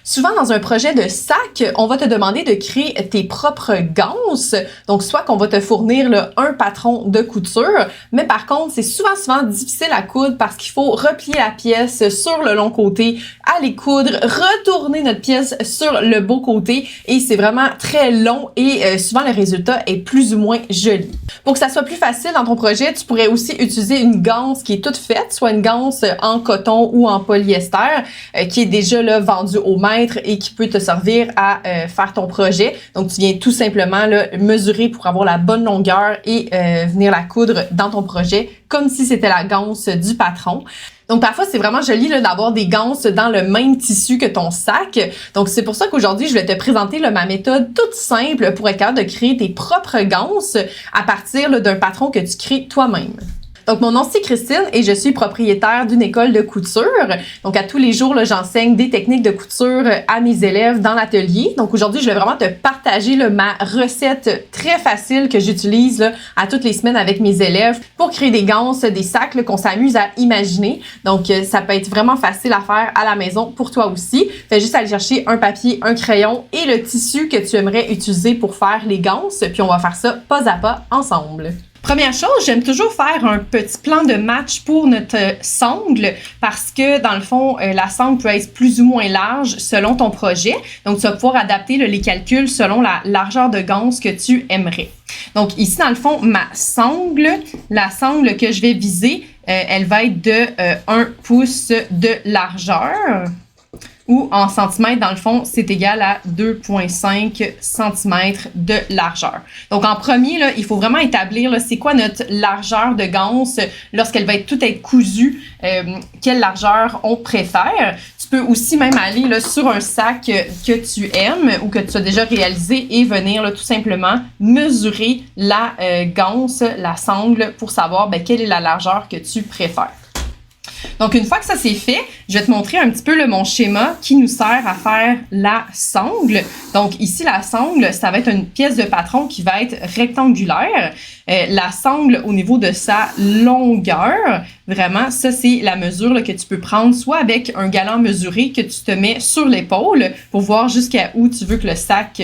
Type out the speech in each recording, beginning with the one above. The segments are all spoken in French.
Souvent, dans un projet de sac, on va te demander de créer tes propres ganses. Donc, soit qu'on va te fournir là, un patron de couture, mais par contre, c'est souvent difficile à coudre parce qu'il faut replier la pièce sur le long côté, aller coudre, retourner notre pièce sur le beau côté et c'est vraiment très long et souvent le résultat est plus ou moins joli. Pour que ça soit plus facile dans ton projet, tu pourrais aussi utiliser une ganse qui est toute faite, soit une ganse en coton ou en polyester qui est déjà là, vendue au mètre et qui peut te servir à faire ton projet. Donc, tu viens tout simplement là, mesurer pour avoir la bonne longueur et venir la coudre dans ton projet comme si c'était la ganse du patron. Donc, parfois, c'est vraiment joli là, d'avoir des ganses dans le même tissu que ton sac. Donc, c'est pour ça qu'aujourd'hui, je vais te présenter là, ma méthode toute simple pour être capable de créer tes propres ganses à partir là, d'un patron que tu crées toi-même. Donc, mon nom, c'est Christine et je suis propriétaire d'une école de couture. Donc, à tous les jours, là, j'enseigne des techniques de couture à mes élèves dans l'atelier. Donc, aujourd'hui, je vais vraiment te partager là, ma recette très facile que j'utilise là, à toutes les semaines avec mes élèves pour créer des ganses, des sacs là, qu'on s'amuse à imaginer. Donc, ça peut être vraiment facile à faire à la maison pour toi aussi. Fais juste aller chercher un papier, un crayon et le tissu que tu aimerais utiliser pour faire les ganses. Puis, on va faire ça pas à pas ensemble. Première chose, j'aime toujours faire un petit plan de match pour notre sangle parce que, dans le fond, la sangle peut être plus ou moins large selon ton projet. Donc, tu vas pouvoir adapter là, les calculs selon la largeur de ganse que tu aimerais. Donc, ici, dans le fond, la sangle que je vais viser, elle va être de 1 pouce de largeur. Ou en centimètres, dans le fond, c'est égal à 2,5 cm de largeur. Donc, en premier, là, il faut vraiment établir là, c'est quoi notre largeur de ganse lorsqu'elle va tout être cousue, quelle largeur on préfère. Tu peux aussi même aller là, sur un sac que tu aimes ou que tu as déjà réalisé et venir là, tout simplement mesurer la ganse, la sangle, pour savoir quelle est la largeur que tu préfères. Donc, une fois que ça c'est fait, je vais te montrer un petit peu là, mon schéma qui nous sert à faire la sangle. Donc, ici, la sangle, ça va être une pièce de patron qui va être rectangulaire. La sangle, au niveau de sa longueur, vraiment, ça, c'est la mesure là, que tu peux prendre soit avec un galant mesuré que tu te mets sur l'épaule pour voir jusqu'à où tu veux que le sac,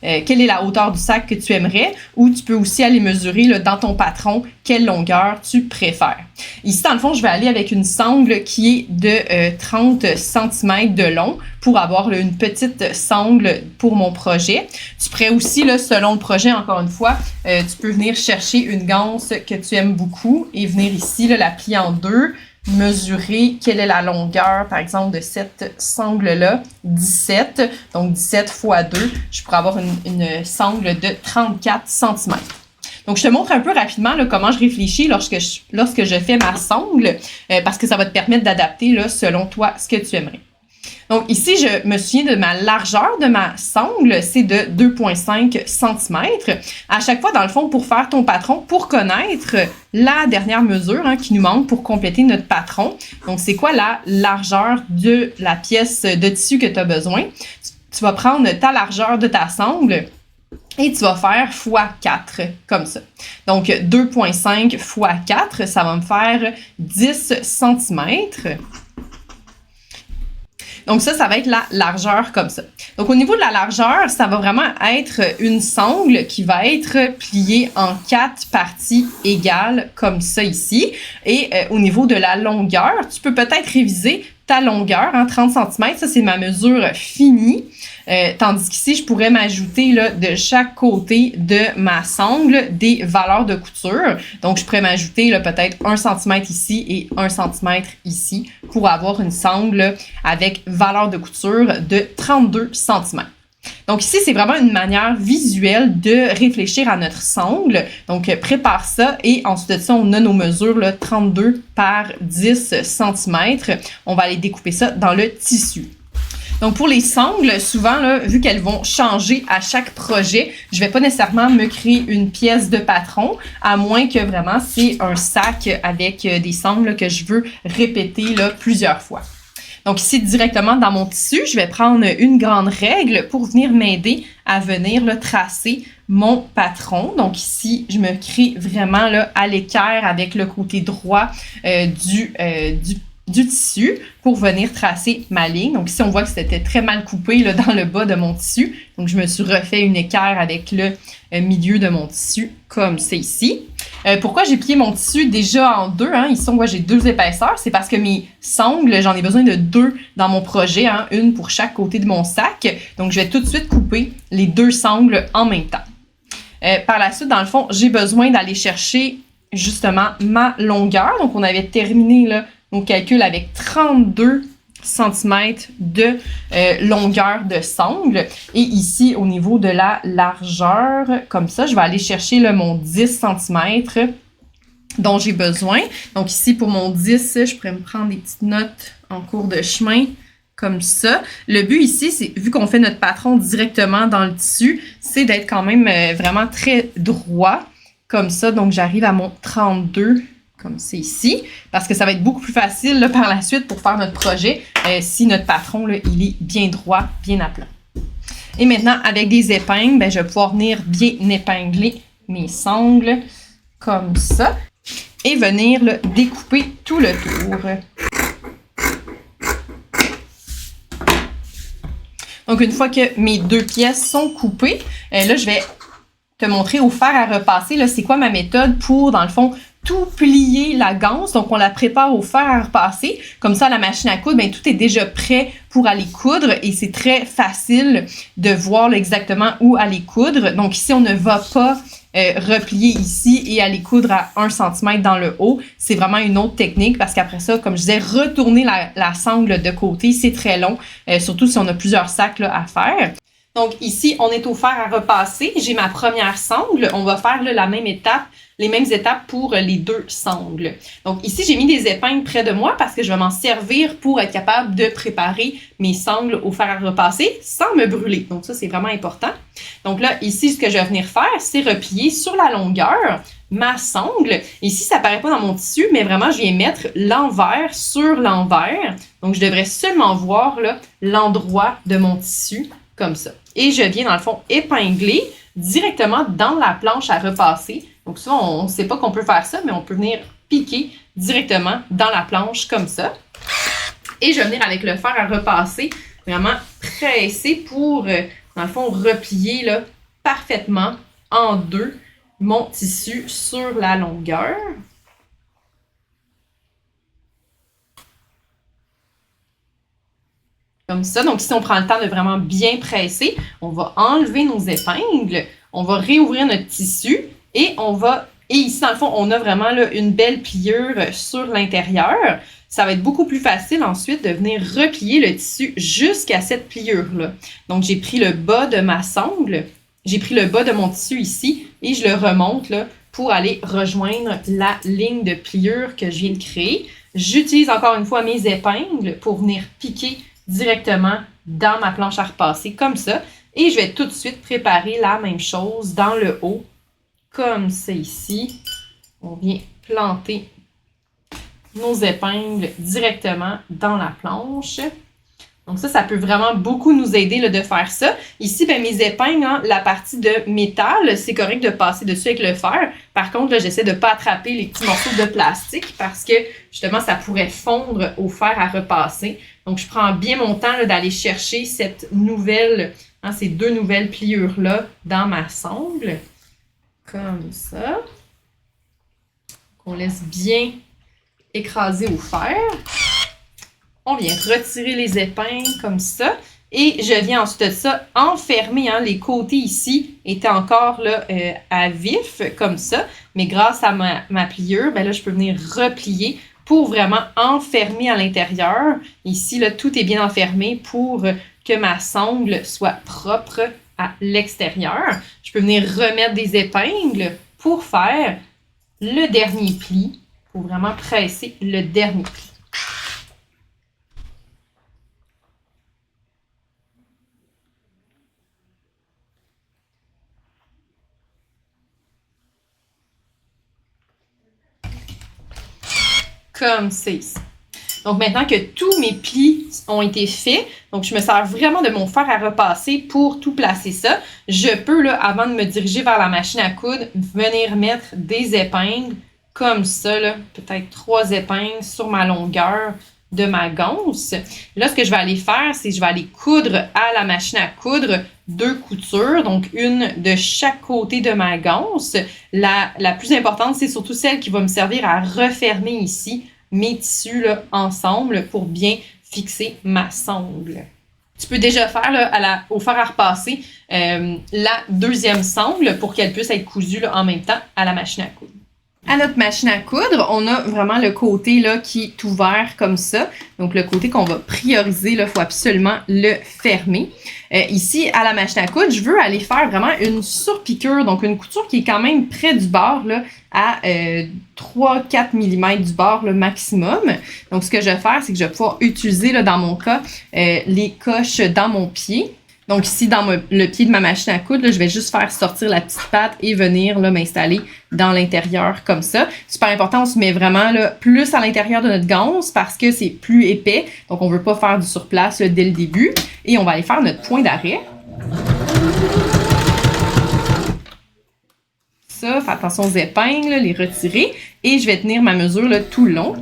quelle est la hauteur du sac que tu aimerais, ou tu peux aussi aller mesurer là, dans ton patron quelle longueur tu préfères. Ici, dans le fond, je vais aller avec une sangle qui est de 30 cm de long pour avoir là, une petite sangle pour mon projet. Tu pourrais aussi, là, selon le projet, encore une fois, tu peux venir chercher une ganse que tu aimes beaucoup et venir ici, là, la plier en deux, mesurer quelle est la longueur, par exemple, de cette sangle-là, 17. Donc, 17 x 2, je pourrais avoir une sangle de 34 cm. Donc, je te montre un peu rapidement là, comment je réfléchis lorsque je fais ma sangle, parce que ça va te permettre d'adapter là, selon toi ce que tu aimerais. Donc, ici, je me souviens de ma largeur de ma sangle, c'est de 2,5 cm. À chaque fois, dans le fond, pour faire ton patron, pour connaître la dernière mesure qui nous manque pour compléter notre patron. Donc, c'est quoi la largeur de la pièce de tissu que tu as besoin? Tu vas prendre ta largeur de ta sangle et tu vas faire x4, comme ça. Donc, 2,5 x 4, ça va me faire 10 cm. Donc, ça va être la largeur comme ça. Donc, au niveau de la largeur, ça va vraiment être une sangle qui va être pliée en 4 parties égales, comme ça ici. Et au niveau de la longueur, tu peux peut-être réviser ta longueur, 30 cm, ça c'est ma mesure finie. Tandis qu'ici, je pourrais m'ajouter là, de chaque côté de ma sangle des valeurs de couture. Donc, je pourrais m'ajouter là, peut-être 1 cm ici et 1 cm ici pour avoir une sangle avec valeur de couture de 32 cm. Donc ici, c'est vraiment une manière visuelle de réfléchir à notre sangle. Donc, prépare ça et ensuite de ça, on a nos mesures là, 32 par 10 cm. On va aller découper ça dans le tissu. Donc, pour les sangles, souvent, là, vu qu'elles vont changer à chaque projet, je ne vais pas nécessairement me créer une pièce de patron, à moins que vraiment c'est un sac avec des sangles là, que je veux répéter là, plusieurs fois. Donc ici, directement dans mon tissu, je vais prendre une grande règle pour venir m'aider à venir là, tracer mon patron. Donc ici, je me crée vraiment là, à l'équerre avec le côté droit du du tissu pour venir tracer ma ligne. Donc ici, on voit que c'était très mal coupé là, dans le bas de mon tissu. Donc je me suis refait une équerre avec le milieu de mon tissu, comme c'est ici. Pourquoi j'ai plié mon tissu déjà en deux? Hein? Ici, on voit que j'ai 2 épaisseurs. C'est parce que mes sangles, j'en ai besoin de 2 dans mon projet, hein? Une pour chaque côté de mon sac. Donc je vais tout de suite couper les 2 sangles en même temps. Par la suite, dans le fond, j'ai besoin d'aller chercher justement ma longueur. Donc, on avait terminé là, nos calculs avec 32 cm de longueur de sangle. Et ici, au niveau de la largeur, comme ça, je vais aller chercher là, mon 10 cm dont j'ai besoin. Donc ici, pour mon 10, je pourrais me prendre des petites notes en cours de chemin. Comme ça. Le but ici, c'est vu qu'on fait notre patron directement dans le tissu, c'est d'être quand même vraiment très droit, comme ça. Donc, j'arrive à mon 32, comme c'est ici, parce que ça va être beaucoup plus facile là, par la suite pour faire notre projet si notre patron, là, il est bien droit, bien à plat. Et maintenant, avec des épingles, ben, je vais pouvoir venir bien épingler mes sangles, comme ça, et venir là, découper tout le tour. Donc, une fois que mes 2 pièces sont coupées, là, je vais te montrer au fer à repasser. Là, c'est quoi ma méthode pour, dans le fond, tout plier la ganse. Donc, on la prépare au fer à repasser. Comme ça, à la machine à coudre, bien, tout est déjà prêt pour aller coudre et c'est très facile de voir là, exactement où aller coudre. Donc, ici, on ne va pas replier ici et aller coudre à 1 cm dans le haut. C'est vraiment une autre technique parce qu'après ça, comme je disais, retourner la sangle de côté, c'est très long, surtout si on a plusieurs sacs là, à faire. Donc ici, on est au fer à repasser. J'ai ma première sangle. On va faire là, les mêmes étapes pour les 2 sangles. Donc ici, j'ai mis des épingles près de moi parce que je vais m'en servir pour être capable de préparer mes sangles au fer à repasser sans me brûler. Donc ça, c'est vraiment important. Donc là, ici, ce que je vais venir faire, c'est replier sur la longueur ma sangle. Ici, ça paraît pas dans mon tissu, mais vraiment, je viens mettre l'envers sur l'envers. Donc, je devrais seulement voir là, l'endroit de mon tissu comme ça. Et je viens, dans le fond, épingler directement dans la planche à repasser. Donc, souvent, on ne sait pas qu'on peut faire ça, mais on peut venir piquer directement dans la planche comme ça. Et je vais venir avec le fer à repasser, vraiment presser pour, dans le fond, replier là, parfaitement en 2 mon tissu sur la longueur. Comme ça. Donc, ici, on prend le temps de vraiment bien presser. On va enlever nos épingles. On va réouvrir notre tissu et on va... Et ici, dans le fond, on a vraiment là, une belle pliure sur l'intérieur. Ça va être beaucoup plus facile ensuite de venir replier le tissu jusqu'à cette pliure-là. Donc, j'ai pris le bas de ma sangle. J'ai pris le bas de mon tissu ici et je le remonte là, pour aller rejoindre la ligne de pliure que je viens de créer. J'utilise encore une fois mes épingles pour venir piquer directement dans ma planche à repasser comme ça. Et je vais tout de suite préparer la même chose dans le haut, comme c'est ici. On vient planter nos épingles directement dans la planche. Donc ça peut vraiment beaucoup nous aider là, de faire ça. Ici, ben, mes épingles, hein, la partie de métal, c'est correct de passer dessus avec le fer. Par contre, là, j'essaie de ne pas attraper les petits morceaux de plastique parce que, justement, ça pourrait fondre au fer à repasser. Donc, je prends bien mon temps d'aller chercher cette nouvelle, hein, ces 2 nouvelles pliures-là dans ma sangle. Comme ça. On laisse bien écraser au fer. On vient retirer les épingles comme ça. Et je viens ensuite de ça enfermer. Hein, les côtés ici étaient encore là, à vif, comme ça. Mais grâce à ma pliure, ben là, je peux venir replier pour vraiment enfermer à l'intérieur. Ici, là, tout est bien enfermé pour que ma sangle soit propre à l'extérieur. Je peux venir remettre des épingles pour faire le dernier pli, pour vraiment presser le dernier pli. Comme c'est ici. Donc, maintenant que tous mes plis ont été faits, donc je me sers vraiment de mon fer à repasser pour tout placer ça. Je peux, là, avant de me diriger vers la machine à coudre, venir mettre des épingles comme ça, là, peut-être 3 épingles sur ma longueur de ma ganse. Là, ce que je vais aller faire, c'est que je vais aller coudre à la machine à coudre 2 coutures, donc une de chaque côté de ma ganse. La plus importante, c'est surtout celle qui va me servir à refermer ici mes tissus là, ensemble pour bien fixer ma sangle. Tu peux déjà faire là, au fer à repasser la deuxième sangle pour qu'elle puisse être cousue là, en même temps à la machine à coudre. À notre machine à coudre, on a vraiment le côté là, qui est ouvert comme ça. Donc, le côté qu'on va prioriser, il faut absolument le fermer. Ici, à la machine à coudre, je veux aller faire vraiment une surpiqûre, donc une couture qui est quand même près du bord, là, à 3-4 mm du bord le maximum. Donc, ce que je vais faire, c'est que je vais pouvoir utiliser, là, dans mon cas, les coches dans mon pied. Donc ici, dans le pied de ma machine à coudre, là, je vais juste faire sortir la petite patte et venir là, m'installer dans l'intérieur comme ça. Super important, on se met vraiment là, plus à l'intérieur de notre ganse parce que c'est plus épais. Donc on ne veut pas faire du surplace là, dès le début. Et on va aller faire notre point d'arrêt. Ça, fais attention aux épingles, là, les retirer. Et je vais tenir ma mesure là, tout le long.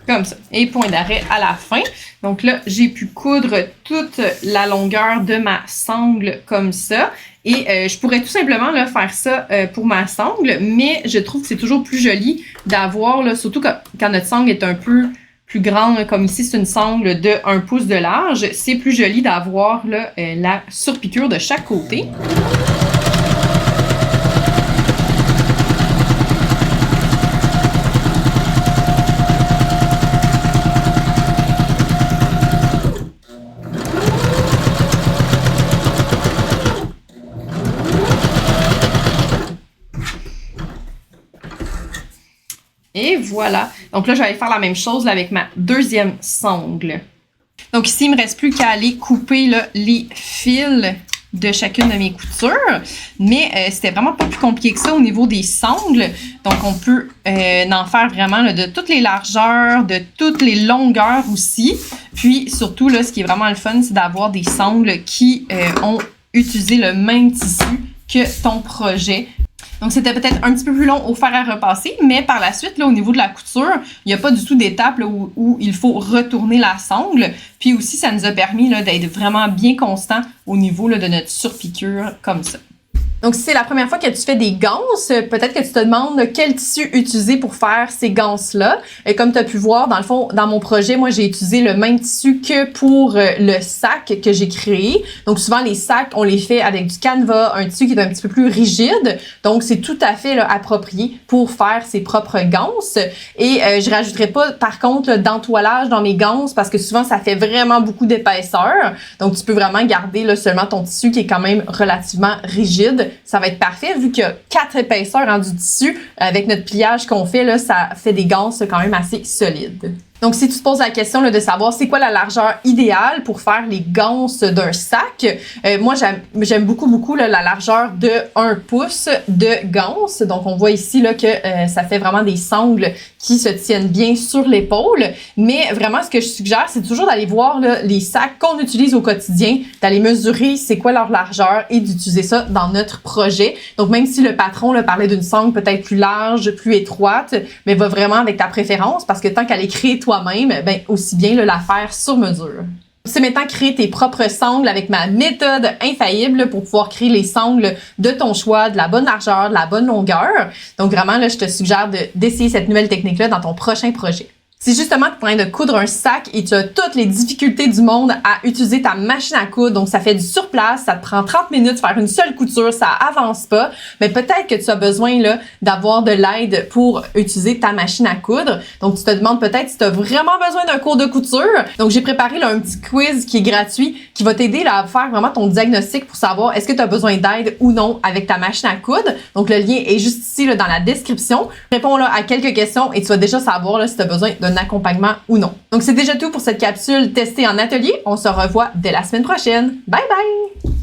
Comme ça. Et point d'arrêt à la fin. Donc là, j'ai pu coudre toute la longueur de ma sangle comme ça. Et je pourrais tout simplement là, faire ça pour ma sangle, mais je trouve que c'est toujours plus joli d'avoir, là, surtout quand notre sangle est un peu plus grande, comme ici, c'est une sangle de 1 pouce de large. C'est plus joli d'avoir là, la surpiqûre de chaque côté. Et voilà. Donc là, je vais aller faire la même chose là, avec ma deuxième sangle. Donc ici, il ne me reste plus qu'à aller couper là, les fils de chacune de mes coutures. Mais c'était vraiment pas plus compliqué que ça au niveau des sangles. Donc on peut en faire vraiment là, de toutes les largeurs, de toutes les longueurs aussi. Puis surtout, là, ce qui est vraiment le fun, c'est d'avoir des sangles qui ont utilisé le même tissu que ton projet. Donc, c'était peut-être un petit peu plus long au fer à repasser, mais par la suite, là, au niveau de la couture, il n'y a pas du tout d'étape où il faut retourner la sangle. Puis aussi, ça nous a permis là, d'être vraiment bien constant au niveau là, de notre surpiqûre comme ça. Donc, si c'est la première fois que tu fais des ganses, peut-être que tu te demandes quel tissu utiliser pour faire ces ganses-là. Et comme tu as pu voir, dans le fond, dans mon projet, moi, j'ai utilisé le même tissu que pour le sac que j'ai créé. Donc, souvent, les sacs, on les fait avec du canevas, un tissu qui est un petit peu plus rigide. Donc, c'est tout à fait là, approprié pour faire ses propres ganses. Et je rajouterai pas, par contre, d'entoilage dans mes ganses parce que souvent, ça fait vraiment beaucoup d'épaisseur. Donc, tu peux vraiment garder là, seulement ton tissu qui est quand même relativement rigide. Ça va être parfait vu qu'il y a 4 épaisseurs en du tissu. Avec notre pliage qu'on fait, là, ça fait des ganses quand même assez solides. Donc, si tu te poses la question là, de savoir c'est quoi la largeur idéale pour faire les ganses d'un sac, moi, j'aime beaucoup là, la largeur de 1 pouce de ganse. Donc, on voit ici là, que ça fait vraiment des sangles qui se tiennent bien sur l'épaule. Mais vraiment, ce que je suggère, c'est toujours d'aller voir là, les sacs qu'on utilise au quotidien, d'aller mesurer c'est quoi leur largeur et d'utiliser ça dans notre projet. Donc, même si le patron là, parlait d'une sangle peut-être plus large, plus étroite, mais va vraiment avec ta préférence parce que tant qu'elle est créée toi-même, ben aussi bien là, la faire sur mesure. C'est maintenant créer tes propres sangles avec ma méthode infaillible pour pouvoir créer les sangles de ton choix, de la bonne largeur, de la bonne longueur. Donc vraiment, là, je te suggère d'essayer cette nouvelle technique-là dans ton prochain projet. Si justement tu es en train de coudre un sac et tu as toutes les difficultés du monde à utiliser ta machine à coudre, donc ça fait du surplace, ça te prend 30 minutes de faire une seule couture, ça avance pas, mais peut-être que tu as besoin là d'avoir de l'aide pour utiliser ta machine à coudre. Donc tu te demandes peut-être si tu as vraiment besoin d'un cours de couture. Donc j'ai préparé là un petit quiz qui est gratuit qui va t'aider là à faire vraiment ton diagnostic pour savoir est-ce que tu as besoin d'aide ou non avec ta machine à coudre. Donc le lien est juste ici là dans la description. Réponds là à quelques questions et tu vas déjà savoir là si tu as besoin d'un accompagnement ou non. Donc, c'est déjà tout pour cette capsule testée en atelier. On se revoit dès la semaine prochaine. Bye bye!